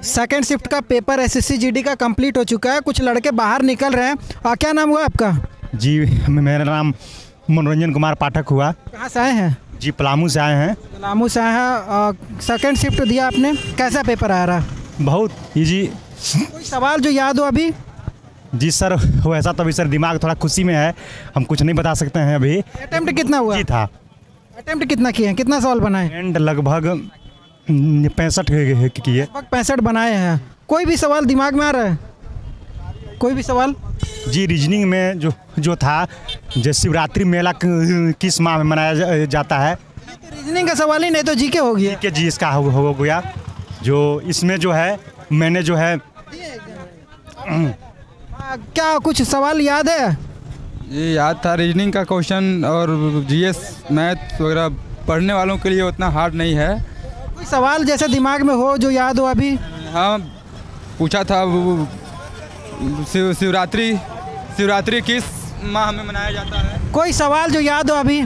Second shift का paper SSC GD का complete हो चुका है, कुछ लड़के बाहर निकल रहे हैं। क्या नाम हुआ आपका? जी मेरा नाम मनोरंजन कुमार पाठक हुआ। कहाँ से आए हैं? जी पलामू से आए हैं। पलामू से आए हैं। सेकंड शिफ्ट दिया आपने, कैसा पेपर आ रहा? बहुत इजी। कोई सवाल जो याद हो अभी? जी सर वैसा तो अभी सर दिमाग थोड़ा खुशी में है, हम कुछ नहीं बता सकते हैं अभी। अटेम्प्ट कितना हुआ? जी था। अटेम्प्ट कितना किए हैं, कितना सवाल बनाए? एंड लगभग 65 किए। लगभग 65 बनाए हैं। कोई भी सवाल दिमाग में आ रहा है? कोई भी सवाल? जी रीजनिंग में जो था, जो शिवरात्रि मेला किस माह में मनाया जाता है। रीजनिंग का सवाल ही नहीं तो जीके हो गया। जी इसका हो गया। जो इसमें जो है मैंने जो है क्या कुछ सवाल याद है? ये याद था रीजनिंग का क्वेश्चन, और जीएस मैथ वगैरह पढ़ने वालों के लिए उतना हार्ड नहीं है। कोई सवाल जैसे दिमाग में हो जो याद हो अभी? हाँ पूछा था शिवरात्रि किस माह में मनाया जाता है। कोई सवाल जो याद हो अभी?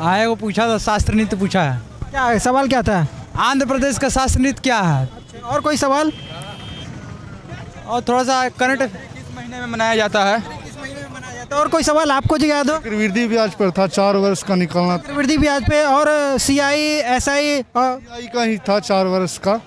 आए वो पूछा था, शास्त्र नृत्य पूछा है। क्या है सवाल, क्या था? आंध्र प्रदेश का शास्त्र नृत्य क्या है? और कोई सवाल? और थोड़ा सा करंट किस महीने में मनाया जाता है। तो और कोई सवाल आपको जो याद हो? चक्रवृद्धि ब्याज पर था, 4 वर्ष का निकलना। चक्रवृद्धि ब्याज पे और सीआई एसआई सीआई का ही था 4 वर्ष का,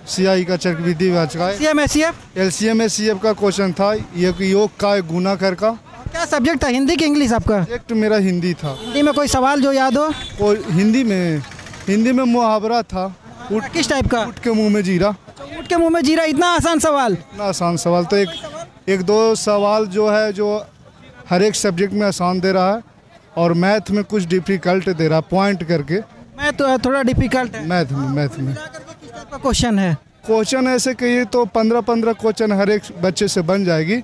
सीआई का चक्रवृद्धि ब्याज का। सीएम एसीएफ, एलसीएम एसीएफ का क्वेश्चन था, योग का गुना कर का। क्या सब्जेक्ट था, हिंदी की इंग्लिश आपका? सब्जेक्ट मेरा हिंदी था। हिंदी में कोई सवाल जो याद हो? और हिंदी में मुहावरा था, किस टाइप का? ऊँट के मुंह में जीरा। ऊँट के मुंह में जीरा, इतना आसान सवाल? इतना आसान सवाल तो एक दो सवाल जो है जो हर एक सब्जेक्ट में आसान दे रहा है, और मैथ में कुछ डिफिकल्ट दे रहा है पॉइंट करके। मैथ तो थोड़ा डिफिकल्ट है। मैथ में क्वेश्चन है, क्वेश्चन ऐसे कहिए तो 15 क्वेश्चन हर एक बच्चे से बन जाएगी,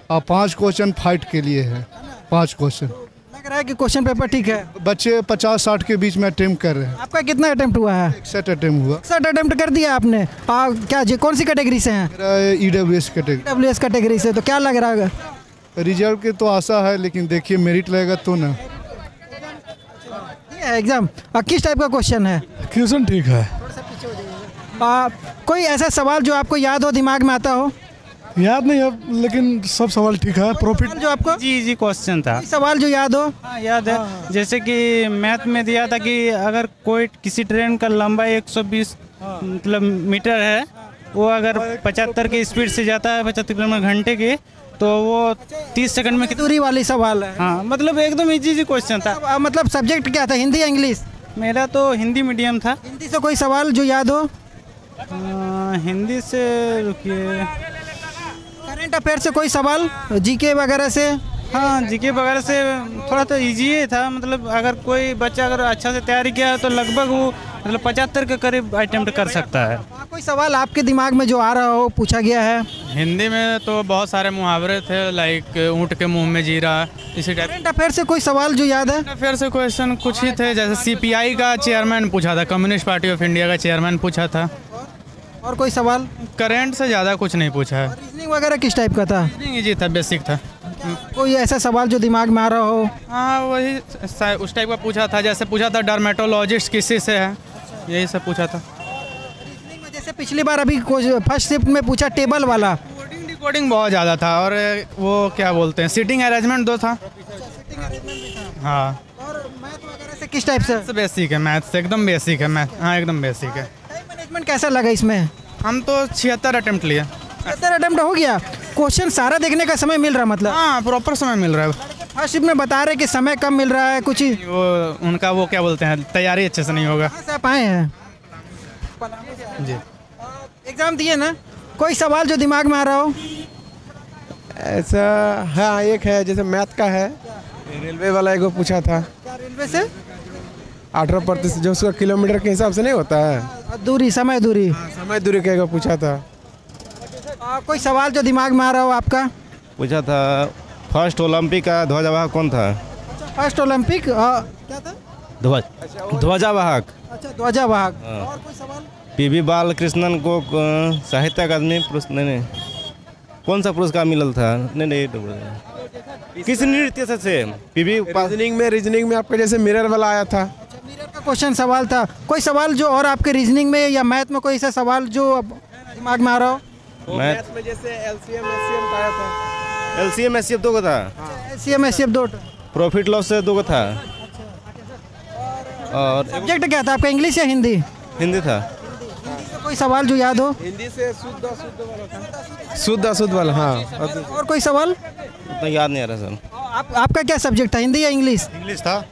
और 5 क्वेश्चन फाइट के लिए है। 5 क्वेश्चन लग रहा है कि क्वेश्चन पेपर ठीक है। बच्चे 50-60 के बीच में अटेम्प्ट कर रहे हैं। आपका कितना अटेम्प्ट हुआ है? 61 अटेम्प्ट हुआ। 61 अटेम्प्ट कर दिया आपने। क्या जी कौन सी कैटेगरी से हैं? मेरा ईडब्ल्यूएस कैटेगरी। ईडब्ल्यूएस कैटेगरी से। तो क्या लग रहा है? रिजल्ट की तो आशा है, लेकिन देखिए मेरिट लगेगा तो ना। एग्जाम किस टाइप का क्वेश्चन है? क्वेश्चन ठीक है। कोई ऐसा सवाल जो आपको याद हो, दिमाग में आता हो? याद नहीं है लेकिन सब सवाल ठीक है। प्रॉफिट जो आपको जी क्वेश्चन था। सवाल जो याद हो? हाँ याद है। जैसे कि मैथ में दिया था कि अगर कोई किसी ट्रेन का लंबाई 120 मतलब मीटर है, वो अगर 75 की स्पीड से जाता है 75 किलोमीटर घंटे की, तो वो 30 सेकंड में दूरी वाली सवाल है। हाँ मतलब एकदम इजी क्वेश्चन था। मतलब सब्जेक्ट क्या था, हिंदी या इंग्लिश? मेरा तो हिंदी मीडियम था। हिंदी से कोई सवाल जो याद हो? हिंदी से रुकिए, करंट अफेयर से कोई सवाल, जीके वगैरह से? हाँ जीके वगैरह से थोड़ा तो इजी ही था। मतलब अगर कोई बच्चा अगर अच्छा से तैयारी किया तो लगभग वो मतलब 75 के करीब अटेम्प्ट कर सकता है। कोई सवाल आपके दिमाग में जो आ रहा हो, पूछा गया है? हिंदी में तो बहुत सारे मुहावरे थे, लाइक ऊँट के मुंह में जीरा, इसी टाइप। करंट अफेयर से कोई सवाल जो याद है? अफेयर से क्वेश्चन कुछ ही थे, जैसे सीपीआई का चेयरमैन पूछा था, कम्युनिस्ट पार्टी ऑफ इंडिया का चेयरमैन पूछा था। और कोई सवाल? करंट से ज़्यादा कुछ नहीं पूछा है। रीजनिंग वगैरह किस टाइप का था? इजी था, बेसिक था। कोई ऐसा सवाल जो दिमाग में आ रहा हो? हाँ वही उस टाइप का पूछा था, जैसे पूछा था डर्मेटोलॉजिस्ट किसी से है, यही सब पूछा था। जैसे पिछली बार अभी फर्स्ट शिफ्ट में पूछा टेबल वाला, डिकोडिंग बहुत ज़्यादा था, और वो क्या बोलते हैं सीटिंग अरेंजमेंट 2 था। हाँ। और मैथ वगैरह से किस टाइप से? बेसिक है, मैथ से एकदम बेसिक है। मैथ हाँ एकदम बेसिक है। मैनेजमेंट कैसा लगा इसमें? हम तो 76 अटेम्प्ट लिए। 76 अटेम्प्ट हो गया। क्वेश्चन सारा देखने का समय मिल रहा मतलब? हाँ प्रॉपर समय मिल रहा है। फर्स्ट शिफ्ट में बता रहे कि समय कम मिल रहा है कुछ ही। वो उनका वो क्या बोलते हैं, तैयारी अच्छे से नहीं होगा। कहाँ से आप आए हैं? जी। एग्जाम दिए ना? कोई सवाल जो दिमाग में आ रहा हो? ऐसा हाँ एक है, जैसे मैथ का है, रेलवे वाला एक पूछा था। क्या रेलवे से? 18% जो उसका किलोमीटर के हिसाब से नहीं होता है, दूरी, समय दूरी। समय दूरी का पूछा था। कोई सवाल जो दिमाग में आ रहा हो आपका? पूछा था फर्स्ट ओलंपिक का ध्वजावाहक कौन था? फर्स्ट ओलंपिक क्या था? ध्वजावाहक। अच्छा ध्वजावाहक। और कोई सवाल? पीवी बालकृष्णन को साहित्य अकादमी नहीं कौन सा पुरस्कार मिलल था? नहीं किस नृत्य से? पीवी रीजनिंग में आपका जैसे मिरर वाला आया था। मिरर का क्वेश्चन सवाल था। कोई सवाल जो और आपके रीजनिंग में या मैथ में कोई ऐसा सवाल जो दिमाग में आ रहा हो? मैथ में जैसे एलसीएम एससीएम आया था। एलसीएम एससीएफ 2 का था, एससीएम एससीएफ 2 प्रॉफिट लॉस से 2 का था, और सब्जेक्ट क्या था आपका, इंग्लिश या हिंदी? हिंदी था। कोई सवाल जो याद हो? हिंदी से शुद्ध अशुद्ध वाला था। शुद्ध अशुद्ध वाला, हाँ। और कोई सवाल? उतना याद नहीं आ रहा सर। आपका क्या सब्जेक्ट था, हिंदी या इंग्लिश? इंग्लिश था।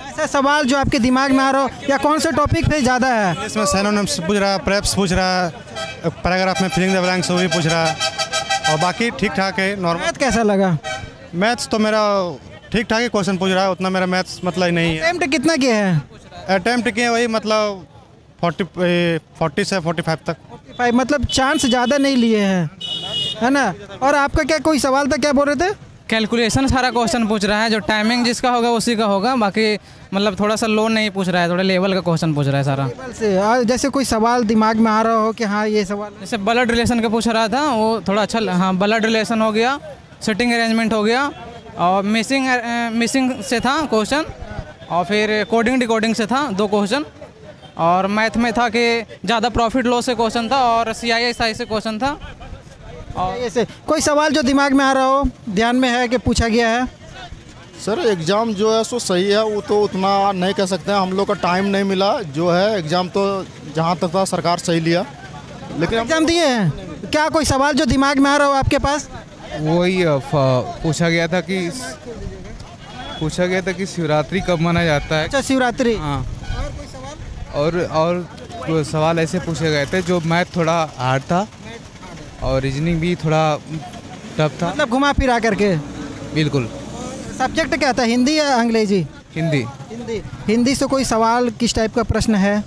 ऐसा सवाल जो आपके दिमाग में आ रहा हो, या कौन से टॉपिक पे ज़्यादा है? इसमें सिनोनिम्स पूछ रहा है, प्रेप्स पूछ रहा है, पैराग्राफ में फिलिंग द ब्लैंक्स वो भी पूछ रहा है, और बाकी ठीक ठाक है, नॉर्मल। मैथ कैसा लगा? मैथ्स तो मेरा ठीक ठाक ही क्वेश्चन पूछ रहा है, उतना मेरा मैथ्स मतलब ही नहीं है। अटेम्प्ट कितना किया है? अटेम्प्ट किए वही मतलब 40 से 45 तक। 45, मतलब चांस ज़्यादा नहीं लिए हैं, है ना? और आपका क्या कोई सवाल था, क्या बोल रहे थे? कैलकुलेशन सारा क्वेश्चन पूछ रहा है, जो टाइमिंग जिसका होगा उसी का होगा, बाकी मतलब थोड़ा सा लो नहीं पूछ रहा है, थोड़े लेवल का क्वेश्चन पूछ रहा है सारा। से जैसे कोई सवाल दिमाग में आ रहा हो कि हाँ ये सवाल, जैसे ब्लड रिलेशन का पूछ रहा था, वो थोड़ा अच्छा, हाँ ब्लड रिलेशन हो गया, सिटिंग अरेंजमेंट हो गया, और मिसिंग से था क्वेश्चन, और फिर कोडिंग डिकोडिंग से था 2 क्वेश्चन, और मैथ में था कि ज़्यादा प्रॉफिट लॉस से क्वेश्चन था, और CISI से क्वेश्चन था। और ऐसे कोई सवाल जो दिमाग में आ रहा हो, ध्यान में है कि पूछा गया है? सर एग्ज़ाम जो है सो सही है, वो तो उतना नहीं कह सकते हैं, हम लोग का टाइम नहीं मिला, जो है एग्ज़ाम तो जहाँ तक था सरकार सही लिया, लेकिन एग्ज़ाम दिए हैं। क्या कोई सवाल जो दिमाग में आ रहा हो आपके पास? वही पूछा गया था कि शिवरात्रि कब मनाया जाता है। अच्छा, शिवरात्रि। हाँ। और सवाल ऐसे पूछे गए थे जो मैथ थोड़ा हार्ड था, और रीजनिंग भी थोड़ा टफ था, मतलब घुमा फिरा करके। बिल्कुल। सब्जेक्ट क्या था, हिंदी या अंग्रेजी? हिंदी। हिंदी से कोई सवाल किस टाइप का प्रश्न है?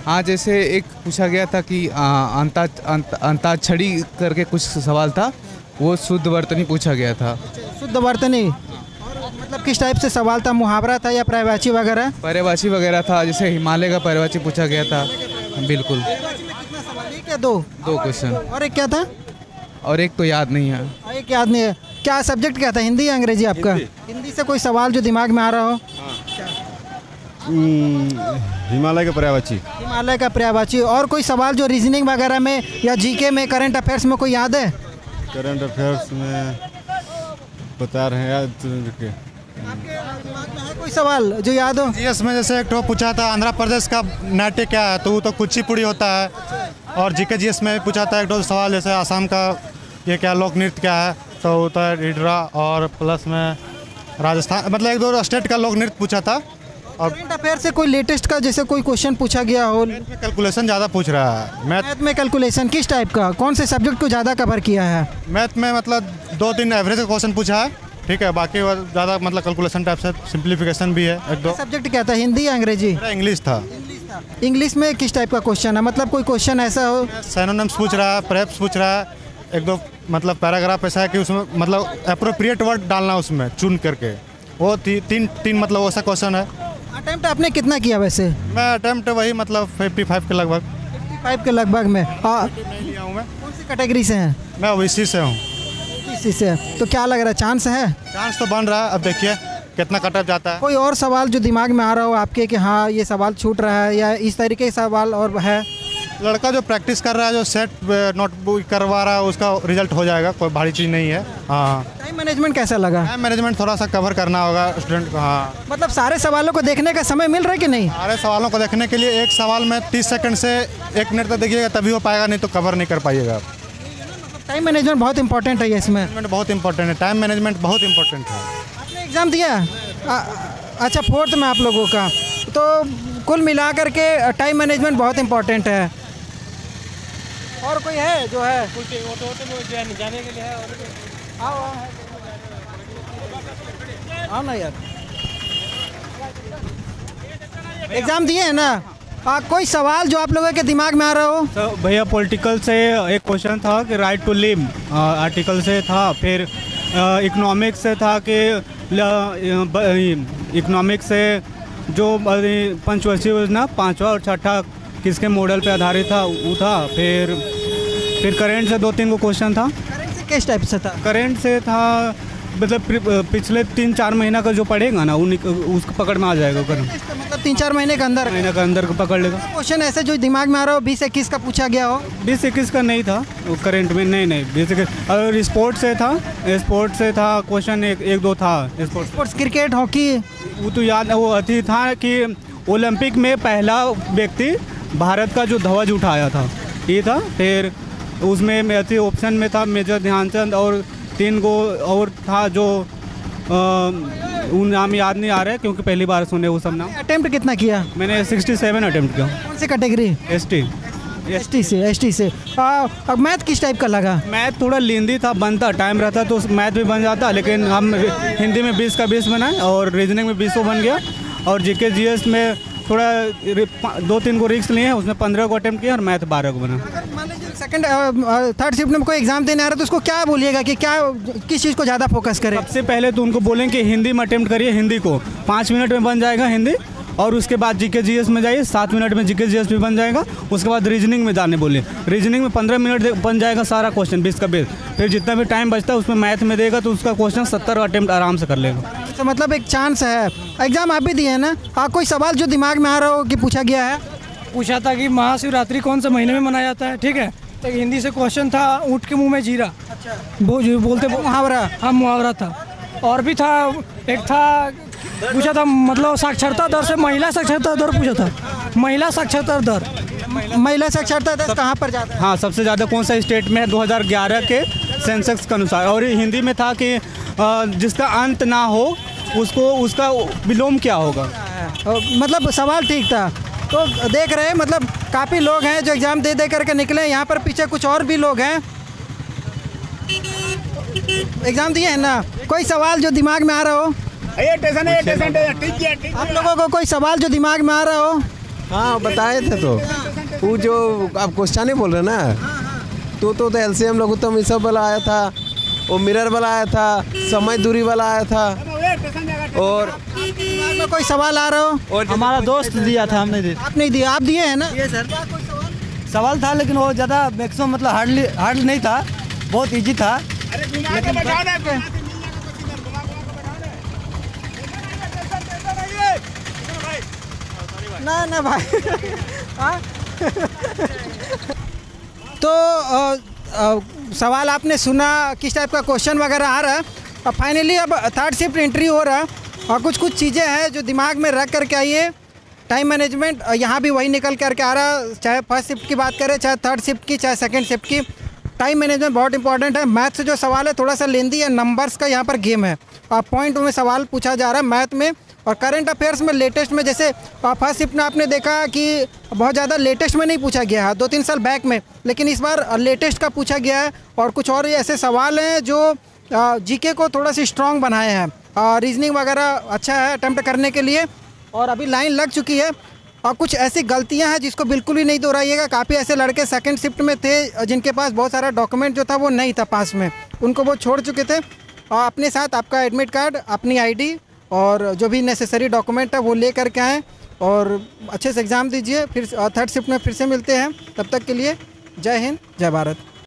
हाँ, जैसे एक पूछा गया था कि अंताक्षरी करके कुछ सवाल था, वो शुद्ध वर्तनी पूछा गया था। शुद्ध वर्तनी मतलब किस टाइप से सवाल था, मुहावरा था या पर्यायवाची वगैरह? पर्यायवाची वगैरह था, जैसे हिमालय का पर्यायवाची पूछा गया था। बिल्कुल। क्या 2 क्वेश्चन। और एक क्या था? और एक तो याद नहीं है। एक याद नहीं है। क्या सब्जेक्ट क्या था, हिंदी या अंग्रेजी आपका? हिंदी से कोई सवाल जो दिमाग में आ रहा हो? हिमालय का पर्यायवाची। हिमालय का पर्यायवाची। और कोई सवाल जो रीजनिंग वगैरह में या जीके में, करंट अफेयर्स में कोई याद है? करंट अफेयर्स में बता रहे हैं याद। कोई सवाल जो याद हो? जीएस में जैसे एक तो पूछा था आंध्र प्रदेश का नाट्य क्या है, तो वो तो कुचिपुड़ी होता है, और जीके जीएस में पूछा था एक दो सवाल, जैसे आसाम का ये क्या लोक नृत्य क्या है, तो होता है ढिढरा, और प्लस में राजस्थान, मतलब 1-2 स्टेट का लोक नृत्य पूछा था। और करंट अफेयर से कोई लेटेस्ट का जैसे कोई क्वेश्चन पूछा गया हो? कैलकुलेशन ज़्यादा पूछ रहा है। मैथ में कैलकुलेशन किस टाइप का, कौन से सब्जेक्ट को ज़्यादा कवर किया है? मैथ में मतलब 2-3 एवरेज का क्वेश्चन पूछा है, ठीक है, बाकी ज़्यादा मतलब कैलकुलेशन टाइप से, सिंप्लीफिकेशन भी है 1-2। सब्जेक्ट क्या था, हिंदी या अंग्रेजी? इंग्लिश था। इंग्लिश में किस टाइप का क्वेश्चन है, मतलब कोई क्वेश्चन ऐसा हो? सिनोनिम्स पूछ रहा है, प्रेप्स पूछ रहा है, 1-2 मतलब पैराग्राफ ऐसा है कि उसमें मतलब अप्रोप्रिएट वर्ड डालना उसमें चुन करके, वो 3 मतलब वैसा क्वेश्चन है। अटेम्प्ट आपने कितना किया वैसे? मैं अटेम्प्ट वही मतलब 55 के लगभग। 55 के लगभग में। हाँ, कौन सी कैटेगरी से हैं? मैं ओबीसी से हूँ। ओबीसी से, तो क्या लग रहा है, चांस है? चांस तो बन रहा है, अब देखिए कितना कटअप जाता है। कोई और सवाल जो दिमाग में आ रहा हो आपके कि हाँ ये सवाल छूट रहा है, या इस तरीके के सवाल और है? लड़का जो प्रैक्टिस कर रहा है, जो सेट नोटबुक करवा रहा है, उसका रिजल्ट हो जाएगा, कोई भारी चीज़ नहीं है। हाँ। टाइम मैनेजमेंट कैसा लगा? टाइम मैनेजमेंट थोड़ा सा कवर करना होगा स्टूडेंट को। हाँ, मतलब सारे सवालों को देखने का समय मिल रहा है कि नहीं? सारे सवालों को देखने के लिए एक सवाल में 30 सेकंड से 1 मिनट तक देखिएगा, तभी हो पाएगा, नहीं तो कवर नहीं कर पाइएगा। टाइम मैनेजमेंट बहुत इंपॉर्टेंट है इसमें। बहुत इंपॉर्टेंट है, टाइम मैनेजमेंट बहुत इंपॉर्टेंट है। आपने एग्ज़ाम दिया? अच्छा, 4th में आप लोगों का, तो कुल मिला करके टाइम मैनेजमेंट बहुत इंपॉर्टेंट है। और कोई है जो है जाने के लिए है? आओ ना यार, एग्ज़ाम दिए हैं ना? कोई सवाल जो आप लोगों के दिमाग में आ रहा हो? तो भैया पॉलिटिकल से एक क्वेश्चन था कि राइट टू लिव आर्टिकल से था, फिर इकोनॉमिक्स से था कि इकोनॉमिक्स से जो पंचवर्षीय योजना 5वां और 6ठा किसके मॉडल पे आधारित था वो था, फिर करंट से 2-3 को क्वेश्चन था। करंट से किस टाइप से था? करंट से था मतलब पिछले 3-4 महीना का जो पढ़ेगा ना उसको पकड़ में आ जाएगा। मतलब 3-4 महीने के अंदर पकड़ लेगा। क्वेश्चन ऐसे जो दिमाग में आ रहा हो 20-21 का पूछा गया हो? 20-21 का नहीं था करंट में, नहीं 20-21 और स्पोर्ट्स से था क्वेश्चन, 1-2 था स्पोर्ट्स क्रिकेट हॉकी। वो तो याद, वो अति था कि ओलंपिक में पहला व्यक्ति भारत का जो ध्वज उठाया था ये था। फिर उसमें अति ऑप्शन में था मेजर ध्यानचंद और 3 गो और था जो उन नाम याद नहीं आ रहे क्योंकि पहली बार सुने वो सब नाम। अटेम्प्ट कितना किया? मैंने 67 अटेम्प्ट किया। कौन सी कैटेगरी? एसटी से। अब मैथ किस टाइप का लगा? मैथ थोड़ा लेंदी था, बनता टाइम रहता तो मैथ भी बन जाता, लेकिन हम हिंदी में 20 का 20 बनाए और रीजनिंग में 20 बन गया। और जीके जीएस में थोड़ा 2-3 को रिस्क लिए हैं, उसमें 15 को अटेम्प्ट किया और मैथ 12 को बना। मान लीजिए सेकंड थर्ड शिफ्ट में कोई एग्जाम देने आ रहा है तो उसको क्या बोलिएगा कि क्या किस चीज़ को ज़्यादा फोकस करें? सबसे पहले तो उनको बोलें कि हिंदी में अटेम्प्ट करिए, हिंदी को 5 मिनट में बन जाएगा हिंदी, और उसके बाद जीके जीएस में जाइए, 7 मिनट में जीके जीएस भी बन जाएगा। उसके बाद रीजनिंग में जाने बोले, रीजनिंग में 15 मिनट बन जाएगा सारा क्वेश्चन 20 का 20। फिर जितना भी टाइम बचता है उसमें मैथ में देगा तो उसका क्वेश्चन 70 अटेम्प्ट आराम से कर लेगा। तो मतलब एक चांस है। एग्जाम आप भी दिए हैं ना? कोई सवाल जो दिमाग में आ रहा हो कि पूछा गया है? पूछा था कि महाशिवरात्रि कौन से महीने में मनाया जाता है, ठीक है। तो हिंदी से क्वेश्चन था ऊँट के मुंह में जीरा। अच्छा, बोलते मुहावरा। हाँ मुहावरा था। और भी था, एक था पूछा था मतलब साक्षरता दर से महिला साक्षरता दर पूछा था। महिला साक्षरता दर कहाँ पर जाता है? हाँ, सबसे ज़्यादा कौन सा स्टेट में है 2011 के सेंसेक्स के अनुसार। और हिंदी में था कि जिसका अंत ना हो उसका विलोम क्या होगा। मतलब सवाल ठीक था। तो देख रहे हैं मतलब काफ़ी लोग हैं जो एग्ज़ाम दे करके निकले। यहाँ पर पीछे कुछ और भी लोग हैं, एग्ज़ाम दिए हैं ना। कोई सवाल जो दिमाग में आ रहा हो? आप लोगों को कोई सवाल जो दिमाग में आ रहा हो? हाँ बताए थे तो वो जो आप क्वेश्चन ही बोल रहे ना, तो एलसीएम लघुत्तम ये सब वाला आया था, वो मिरर वाला आया था, समय दूरी वाला आया था। और दिमाग में कोई सवाल आ रहा हो? और हमारा दोस्त दिया था, हमने दिया। आप नहीं दिया? आप दिए हैं ना? ये सर सवाल था लेकिन वो ज़्यादा मैक्सिमम मतलब हार्ड नहीं था, बहुत इजी था। ना भाई तो सवाल आपने सुना, किस टाइप का क्वेश्चन वगैरह आ रहा है। और फाइनली अब थर्ड शिफ्ट एंट्री हो रहा है और कुछ चीज़ें हैं जो दिमाग में रख करके आइए। टाइम मैनेजमेंट यहाँ भी वही निकल करके आ रहा है, चाहे फर्स्ट शिफ्ट की बात करें, चाहे थर्ड शिफ्ट की, चाहे सेकंड शिफ्ट की। टाइम मैनेजमेंट बहुत इंपॉर्टेंट है। मैथ से जो सवाल है थोड़ा सा लेंदी है, नंबर्स का यहाँ पर गेम है। पॉइंट में सवाल पूछा जा रहा है मैथ में। और करंट अफेयर्स में लेटेस्ट में जैसे फर्स्ट शिफ्ट में आपने देखा कि बहुत ज़्यादा लेटेस्ट में नहीं पूछा गया है, 2-3 साल बैक में, लेकिन इस बार लेटेस्ट का पूछा गया है। और कुछ और ऐसे सवाल हैं जो जीके को थोड़ा सा स्ट्रॉन्ग बनाए हैं। रीजनिंग वगैरह अच्छा है अटेम्प्ट करने के लिए। और अभी लाइन लग चुकी है। और कुछ ऐसी गलतियां हैं जिसको बिल्कुल भी नहीं दोहराइएगा। काफ़ी ऐसे लड़के सेकंड शिफ्ट में थे जिनके पास बहुत सारा डॉक्यूमेंट जो था वो नहीं था पास में, उनको वो छोड़ चुके थे। और अपने साथ आपका एडमिट कार्ड, अपनी आईडी और जो भी नेसेसरी डॉक्यूमेंट है वो ले करके आएँ और अच्छे से एग्ज़ाम दीजिए। फिर थर्ड शिफ्ट में फिर से मिलते हैं। तब तक के लिए जय हिंद, जय भारत।